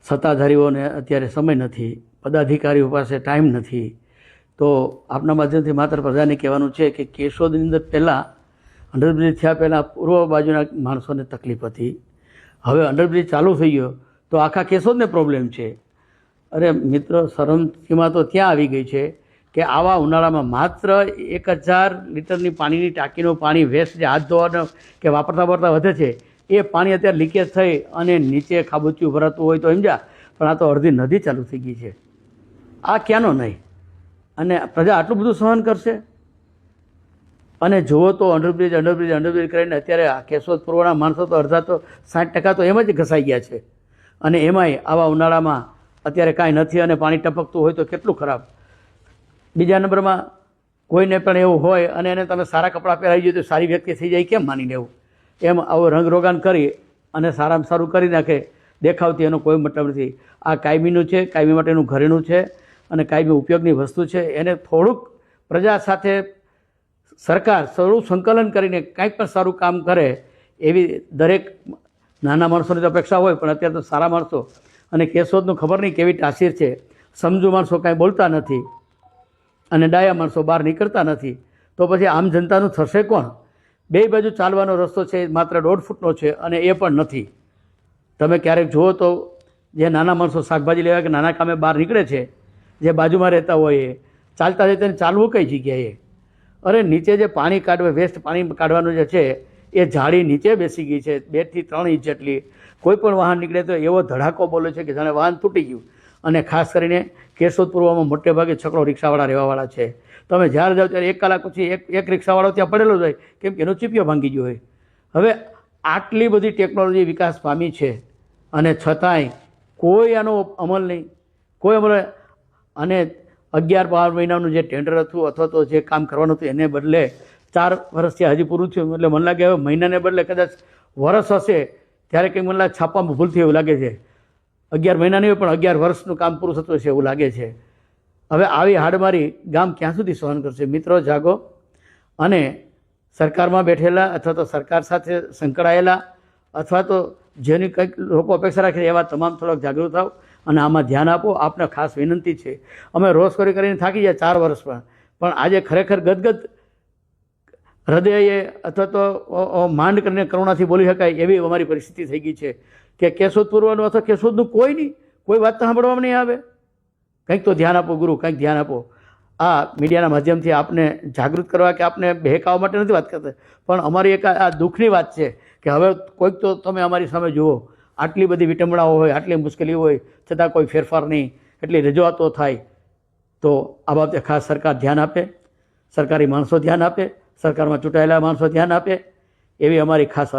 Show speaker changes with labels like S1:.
S1: સત્તાધારીઓને અત્યારે સમય નથી, પદાધિકારીઓ પાસે ટાઈમ નથી, તો આપના માધ્યમથી માત્ર પ્રજાને કહેવાનું છે કે કેશોદની અંદર પહેલાં અંડરબ્રિજ થયા પહેલાં પૂર્વ બાજુના માણસોને તકલીફ હતી. હવે અંડરબ્રિજ ચાલુ થઈ ગયો તો આખા કેશોદને પ્રોબ્લેમ છે. અરે મિત્રો, શરમસીમા તો ત્યાં આવી ગઈ છે કે આવા ઉનાળામાં માત્ર 1000 લીટરની પાણીની ટાંકીનું પાણી વેસ્ટ જે હાથ ધોવાનો કે વાપરતા વધે છે એ પાણી અત્યારે લીકેજ થઈ અને નીચે ખાબોચિયું ભરાતું હોય તો સમજ્યા, પણ આ તો અડધી નદી ચાલુ થઈ ગઈ છે. આ ક્યાંનો નહીં? અને પ્રજા આટલું બધું સહન કરશે? અને જુઓ તો અંડરબ્રિજ કરીને અત્યારે આ કેશોદ પૂર્વના માણસો તો અડધા તો 60% તો એમ જ ઘસાઈ ગયા છે. અને એમાંય આવા ઉનાળામાં અત્યારે કાંઈ નથી અને પાણી ટપકતું હોય તો કેટલું ખરાબ. બીજા નંબરમાં કોઈને પણ એવું હોય અને એને તમે સારા કપડાં પહેરાવી જોઈએ તો સારી વ્યક્તિ થઈ જાય, કેમ માની લેવું? એમ આવો રંગરોગાન કરી અને સારામાં સારું કરી નાખે દેખાવતી, એનો કોઈ મતલબ નથી. આ કાયમીનું છે, કાયમી માટેનું ઘરેણું છે અને કાયમી ઉપયોગની વસ્તુ છે. એને થોડુંક પ્રજા સાથે સરકાર થોડું સંકલન કરીને કાંઈક પણ સારું કામ કરે એવી દરેક નાના માણસોની તો અપેક્ષા હોય, પણ અત્યારે તો સારા માણસો અને કેશોદનું ખબર નહીં કેવી તાસીર છે. સમજુ માણસો કાંઈ બોલતા નથી અને ડાયા માણસો બહાર નીકળતા નથી, તો પછી આમ જનતાનું થશે કોણ? બે બાજુ ચાલવાનો રસ્તો છે માત્ર 1.5 ફૂટનો છે અને એ પણ નથી. તમે ક્યારેક જુઓ તો જે નાના માણસો શાકભાજી લેવા કે નાના કામે બહાર નીકળે છે, જે બાજુમાં રહેતા હોય એ ચાલતા જતા તેને ચાલવું કઈ જગ્યાએ? અરે નીચે જે પાણી કાઢવા વેસ્ટ પાણી કાઢવાનું જે છે એ જાળી નીચે બેસી ગઈ છે 2 થી 3 ઇંચ જેટલી. કોઈ પણ વાહન નીકળે તો એવો ધડાકો બોલે છે કે જાણે વાહન તૂટી ગયું. અને ખાસ કરીને કેશોદ પૂર્વમાં મોટે ભાગે છકડો રિક્ષાવાળા રહેવાવાળા છે. તમે જ્યારે જાઓ ત્યારે 1 કલાક પછી એક રિક્ષાવાળો ત્યાં પડેલો જ હોય, કેમ કે એનો ચીપિયો ભાંગી ગયો હોય. હવે આટલી બધી ટેકનોલોજી વિકાસ પામી છે અને છતાંય કોઈ આનો અમલ નહીં, કોઈ અમલ. અને 11-12 મહિનાનું જે ટેન્ડર હતું અથવા તો જે કામ કરવાનું હતું એને બદલે 4 વર્ષથી હજી પૂરું થયું, એટલે મને લાગે હવે મહિનાને બદલે કદાચ વર્ષ હશે ત્યારે કંઈક મને લાગે છાપવામાં ભૂલ થઈ એવું લાગે છે. 11 મહિના નહીં પણ 11 વર્ષનું કામ પૂરું થતું હશે એવું લાગે છે. હવે આવી હાડમારી ગામ ક્યાં સુધી સહન કરશે? મિત્રો, જાગો અને સરકારમાં બેઠેલા અથવા તો સરકાર સાથે સંકળાયેલા અથવા તો જેની કંઈક લોકો અપેક્ષા રાખે એવા તમામ થોડાક જાગૃત થાવ અને આમાં ધ્યાન આપો. આપને ખાસ વિનંતી છે. અમે રોજ કરીને થાકી જાય 4 વર્ષમાં, પણ આજે ખરેખર ગદગદ હૃદયે અથવા તો માંડ કરીને કરુણાથી બોલી શકાય એવી અમારી પરિસ્થિતિ થઈ ગઈ છે કે કેશોદ પૂર્વનું અથવા કેશોદનું કોઈ નહીં, કોઈ વાત તો સાંભળવામાં નહીં આવે. કંઈક તો ધ્યાન આપો ગુરુ, કંઈક ધ્યાન આપો. આ મીડિયાના માધ્યમથી આપને જાગૃત કરવા કે આપને બહેકાવવા માટે નથી વાત કરતા, પણ અમારી એક આ દુઃખની વાત છે કે હવે કોઈક તો તમે અમારી સામે જુઓ. આટલી બધી વિટંબણાઓ હોય, આટલી મુશ્કેલી હોય, છતાં કોઈ ફેરફાર નહીં, એટલી રજૂઆતો થાય. તો આ બાબતે ખાસ સરકાર ધ્યાન આપે, સરકારી માણસો ધ્યાન આપે, સરકારમાં ચૂંટાયેલા માણસો ધ્યાન આપે એવી અમારી ખાસ